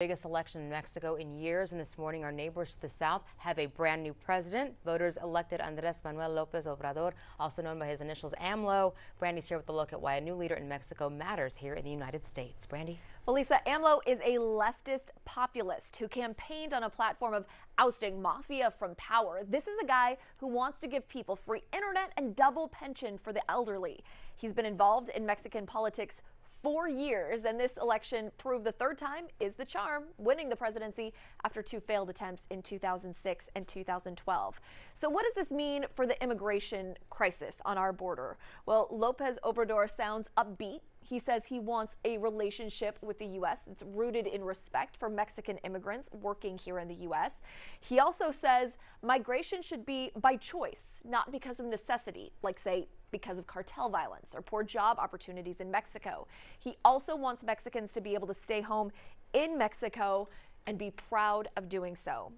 Biggest election in Mexico in years, and this morning our neighbors to the south have a brand new president. Voters elected Andrés Manuel Obrador, also known by his initials AMLO. Brandy's here with a look at why a new leader in Mexico matters here in the United States. Brandy? Well, Lisa, AMLO is a leftist populist who campaigned on a platform of ousting mafia from power. This is a guy who wants to give people free internet and double pension for the elderly. He's been involved in Mexican politics for years, and this election proved the third time is the charm, winning the presidency after two failed attempts in 2006 and 2012. So what does this mean for the immigration crisis on our border? Well, López Obrador sounds upbeat. He says he wants a relationship with the U.S. that's rooted in respect for Mexican immigrants working here in the U.S. He also says migration should be by choice, not because of necessity, like, say, because of cartel violence or poor job opportunities in Mexico. He also wants Mexicans to be able to stay home in Mexico and be proud of doing so.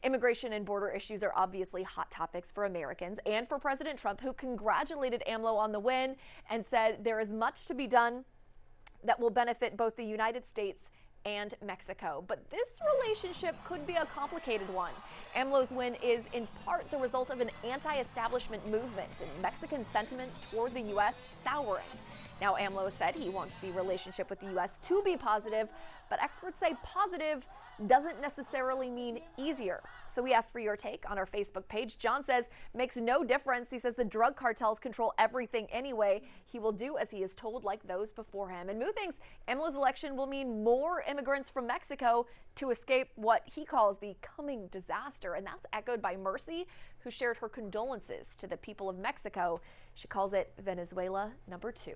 Immigration and border issues are obviously hot topics for Americans and for President Trump, who congratulated AMLO on the win and said there is much to be done that will benefit both the United States and Mexico. But this relationship could be a complicated one. AMLO's win is in part the result of an anti-establishment movement and Mexican sentiment toward the U.S. souring. Now, AMLO said he wants the relationship with the U.S. to be positive, but experts say positive doesn't necessarily mean easier. So we asked for your take on our Facebook page. John says makes no difference. He says the drug cartels control everything anyway. He will do as he is told, like those before him. And Moo thinks AMLO's election will mean more immigrants from Mexico to escape what he calls the coming disaster. And that's echoed by Mercy, who shared her condolences to the people of Mexico. She calls it Venezuela #2.